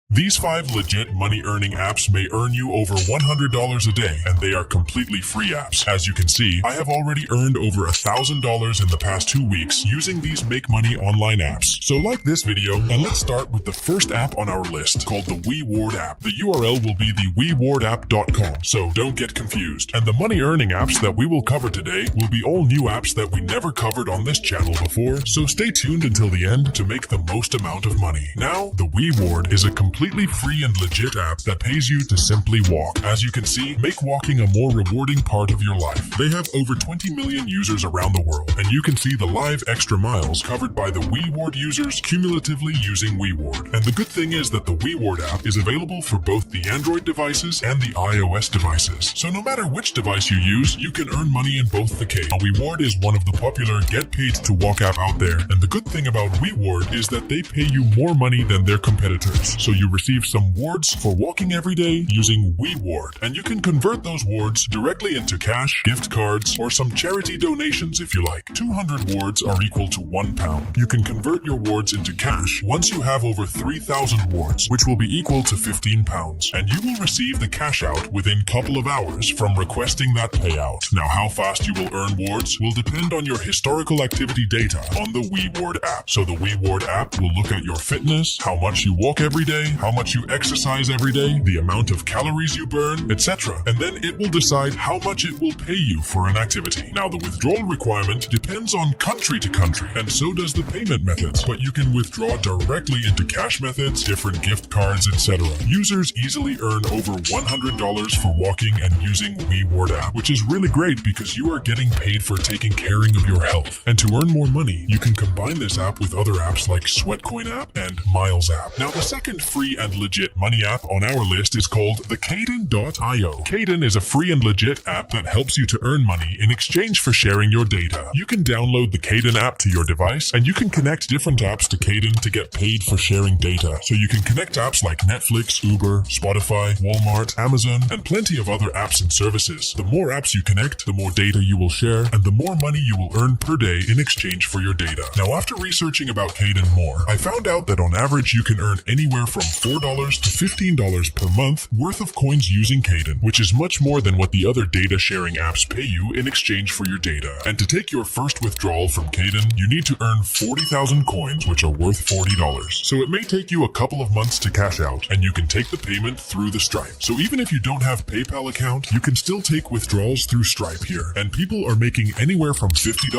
These 5 legit money-earning apps may earn you over $100 a day, and they are completely free apps. As you can see, I have already earned over $1,000 in the past 2 weeks using these make-money online apps. So like this video, and let's start with the first app on our list, called the WeWard app. The URL will be the WeWardApp.com, so don't get confused. And the money-earning apps that we will cover today will be all new apps that we never covered on this channel before, so stay tuned until the end to make the most amount of money. Now, the WeWard is a completely free and legit app that pays you to simply walk. As you can see, make walking a more rewarding part of your life. They have over 20 million users around the world, and you can see the live extra miles covered by the WeWard users cumulatively using WeWard. And the good thing is that the WeWard app is available for both the Android devices and the iOS devices. So no matter which device you use, you can earn money in both the case. Now, WeWard is one of the popular get paid to walk app out there, and the good thing about WeWard is that they pay you more money than their competitors. So you receive some wards for walking every day using WeWard, and you can convert those wards directly into cash, gift cards, or some charity donations if you like. 200 wards are equal to £1. You can convert your wards into cash once you have over 3,000 wards, which will be equal to £15, and you will receive the cash out within a couple of hours from requesting that payout. Now, how fast you will earn wards will depend on your historical activity data on the WeWard app. So the WeWard app will look at your fitness, how much you walk every day, how much you exercise every day, the amount of calories you burn, etc. And then it will decide how much it will pay you for an activity. Now, the withdrawal requirement depends on country to country, and so does the payment methods, but you can withdraw directly into cash methods, different gift cards, etc. Users easily earn over $100 for walking and using WeWard app, which is really great because you are getting paid for taking care of your health. And to earn more money, you can combine this app with other apps like Sweatcoin app and Miles app. Now, the second free and legit money app on our list is called the Caden.io. Caden is a free and legit app that helps you to earn money in exchange for sharing your data. You can download the Caden app to your device, and you can connect different apps to Caden to get paid for sharing data. So you can connect apps like Netflix, Uber, Spotify, Walmart, Amazon, and plenty of other apps and services. The more apps you connect, the more data you will share, and the more money you will earn per day in exchange for your data. Now, after researching about Caden more, I found out that on average you can earn anywhere from $4 to $15 per month worth of coins using Caden, which is much more than what the other data sharing apps pay you in exchange for your data. And to take your first withdrawal from Caden, you need to earn 40,000 coins, which are worth $40. So it may take you a couple of months to cash out, and you can take the payment through the Stripe. So even if you don't have PayPal account, you can still take withdrawals through Stripe here. And people are making anywhere from $50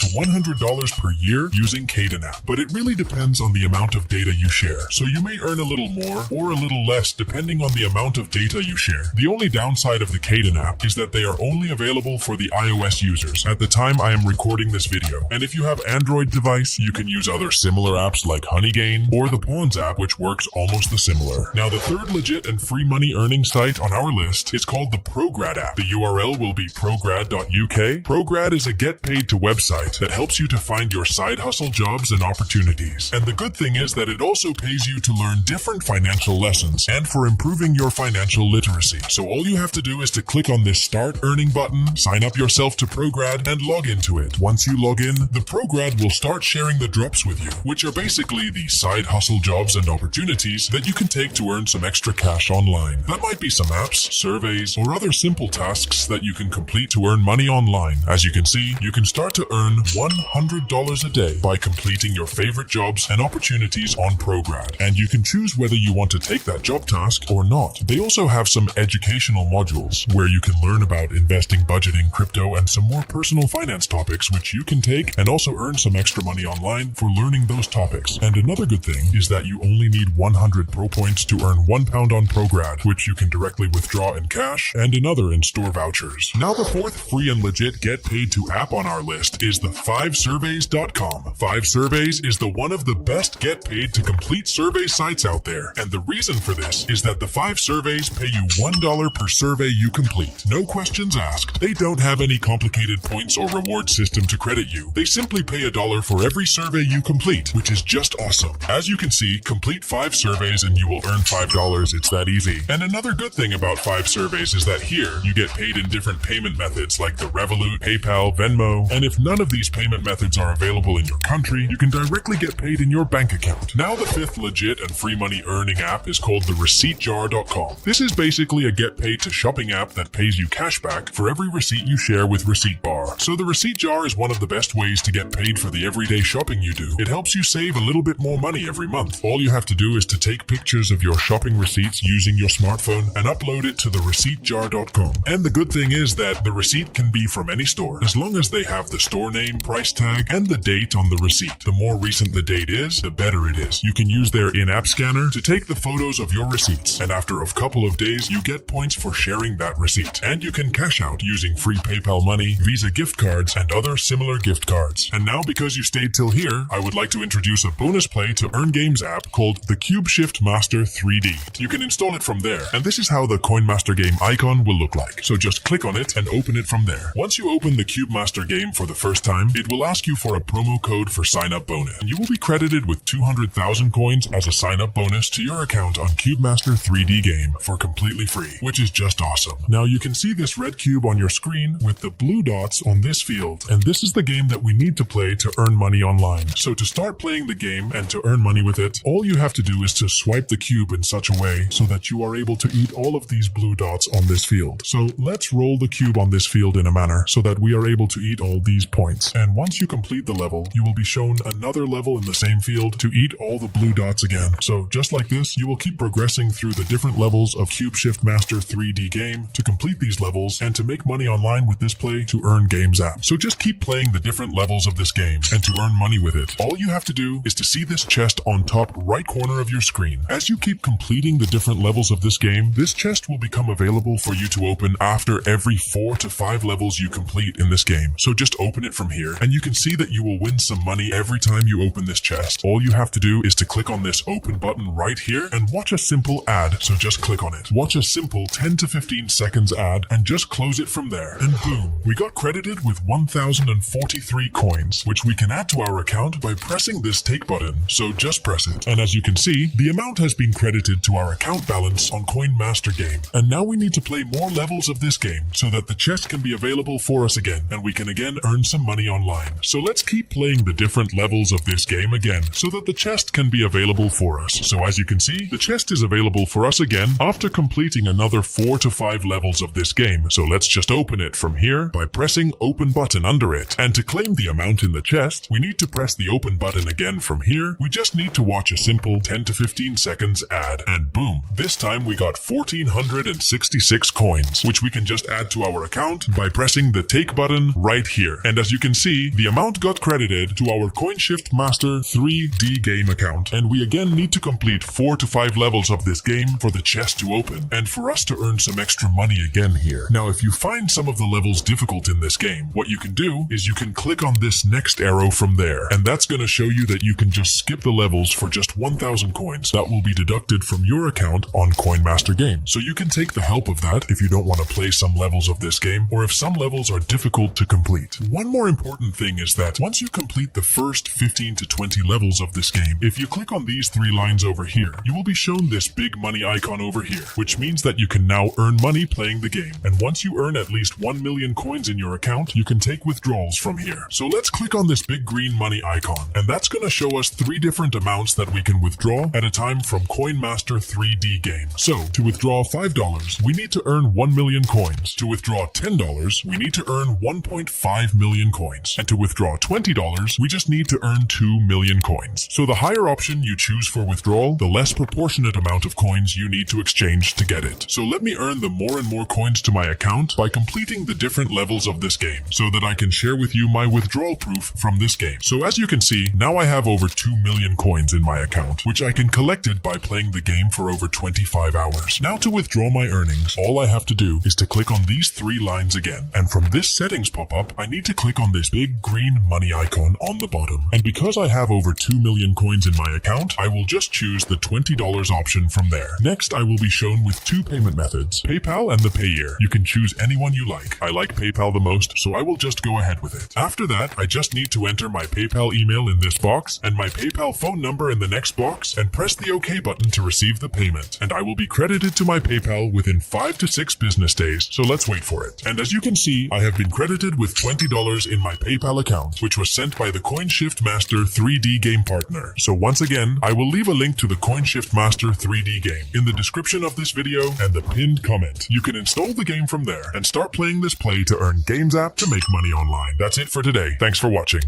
to $100 per year using Caden app. But it really depends on the amount of data you share. So you may earn a little more or a little less depending on the amount of data you share. The only downside of the Caden app is that they are only available for the iOS users at the time I am recording this video. And if you have Android device, you can use other similar apps like Honeygain or the Pawns app, which works almost the similar. Now, the third legit and free money earning site on our list is called the Prograd app. The URL will be prograd.uk. Prograd is a get paid to website that helps you to find your side hustle jobs and opportunities. And the good thing is that it also pays you to learn different financial lessons and for improving your financial literacy. So all you have to do is to click on this start earning button, sign up yourself to Prograd, and log into it. Once you log in, the Prograd will start sharing the drops with you, which are basically the side hustle jobs and opportunities that you can take to earn some extra cash online. That might be some apps, surveys, or other simple tasks that you can complete to earn money online. As you can see, you can start to earn $100 a day by completing your favorite jobs and opportunities on Prograd. And you can choose whether you want to take that job task or not. They also have some educational modules where you can learn about investing, budgeting, crypto, and some more personal finance topics which you can take and also earn some extra money online for learning those topics. And another good thing is that you only need 100 Pro Points to earn £1 on Prograd, which you can directly withdraw in cash and another in store vouchers. Now, the fourth free and legit get paid to app on our list is the 5surveys.com. 5surveys is the one of the best get paid to complete survey sites out there. And the reason for this is that the 5surveys pay you $1 per survey you complete. No questions asked. They don't have any complicated points or reward system to credit you. They simply pay $1 for every survey you complete, which is just awesome. As you can see, complete 5 surveys and you will earn $5. It's that easy. And another good thing about 5surveys is that here you get paid in different payment methods like the Revolut, PayPal, Venmo, and if none of these payment methods are available in your country, you can directly get paid in your bank account. Now, the fifth legit and free money money earning app is called the receiptjar.com. This is basically a get paid to shopping app that pays you cash back for every receipt you share with Receipt Bar. So the Receipt Jar is one of the best ways to get paid for the everyday shopping you do. It helps you save a little bit more money every month. All you have to do is to take pictures of your shopping receipts using your smartphone and upload it to the receiptjar.com. And the good thing is that the receipt can be from any store, as long as they have the store name, price tag, and the date on the receipt. The more recent the date is, the better it is. You can use their in-app scanner to take the photos of your receipts, and after a couple of days, you get points for sharing that receipt. And you can cash out using free PayPal money, Visa gift cards, and other similar gift cards. And now, because you stayed till here, I would like to introduce a bonus play to earn games app called the Cube Shift Master 3D. You can install it from there, and this is how the Coin Master game icon will look like. So just click on it and open it from there. Once you open the Cube Master game for the first time, it will ask you for a promo code for sign-up bonus. And you will be credited with 200,000 coins as a sign-up bonus to your account on Cube Master 3D game for completely free, which is just awesome. Now you can see this red cube on your screen with the blue dots on this field, and this is the game that we need to play to earn money online. So to start playing the game and to earn money with it, all you have to do is to swipe the cube in such a way so that you are able to eat all of these blue dots on this field. So let's roll the cube on this field in a manner so that we are able to eat all these points. And once you complete the level, you will be shown another level in the same field to eat all the blue dots again. So just like this, you will keep progressing through the different levels of Cube Shift Master 3D game to complete these levels and to make money online with this play to earn games app. So just keep playing the different levels of this game, and to earn money with it, all you have to do is to see this chest on top right corner of your screen. As you keep completing the different levels of this game, this chest will become available for you to open after every 4 to 5 levels you complete in this game. So just open it from here, and you can see that you will win some money every time you open this chest. All you have to do is to click on this open button right here and watch a simple ad, so just click on it. Watch a simple 10 to 15 seconds ad and just close it from there, and boom, we got credited with 1,043 coins, which we can add to our account by pressing this take button. So just press it, and as you can see, the amount has been credited to our account balance on Coin Master game. And now we need to play more levels of this game so that the chest can be available for us again, and we can again earn some money online. So let's keep playing the different levels of this game again so that the chest can be available for us. So as you can see, the chest is available for us again after completing another 4 to 5 levels of this game. So let's just open it from here by pressing open button under it. And to claim the amount in the chest, we need to press the open button again from here. We just need to watch a simple 10 to 15 seconds ad, and boom, this time we got 1,466 coins, which we can just add to our account by pressing the take button right here. And as you can see, the amount got credited to our CoinShift Master 3D game account, and we again need to complete 4 to 5 levels of this game for the chest to open and for us to earn some extra money again here. Now, if you find some of the levels difficult in this game, what you can do is you can click on this next arrow from there, and that's going to show you that you can just skip the levels for just 1,000 coins. That will be deducted from your account on Coin Master game. So you can take the help of that if you don't want to play some levels of this game, or if some levels are difficult to complete. One more important thing is that once you complete the first 15 to 20 levels of this game, if you click on these 3 lines over here, you will be shown this big money icon over here, which means that you can now earn money playing the game. And once you earn at least 1 million coins in your account, you can take withdrawals from here. So let's click on this big green money icon, and that's going to show us 3 different amounts that we can withdraw at a time from Coin Master 3D game. So to withdraw $5, we need to earn 1 million coins. To withdraw $10, we need to earn 1.5 million coins. And to withdraw $20, we just need to earn 2 million coins. So the higher option you choose for withdrawal, the less proportionate amount of coins you need to exchange to get it. So let me earn the more and more coins to my account by completing the different levels of this game so that I can share with you my withdrawal proof from this game. So as you can see, now I have over 2 million coins in my account, which I can collect it by playing the game for over 25 hours. Now to withdraw my earnings, all I have to do is to click on these 3 lines again. And from this settings pop-up, I need to click on this big green money icon on the bottom. And because I have over 2 million coins in my account, I will just choose the $20 option from there. Next, I will be shown with 2 payment methods, PayPal and the Payeer. You can choose any one you like. I like PayPal the most, so I will just go ahead with it. After that, I just need to enter my PayPal email in this box and my PayPal phone number in the next box and press the OK button to receive the payment. And I will be credited to my PayPal within 5 to 6 business days, so let's wait for it. And as you can see, I have been credited with $20 in my PayPal account, which was sent by the CoinShift Master 3D game partner. So once again, I will leave a link to to the CoinShift Master 3D game in the description of this video and the pinned comment. You can install the game from there and start playing this play to earn Games app to make money online. That's it for today. Thanks for watching.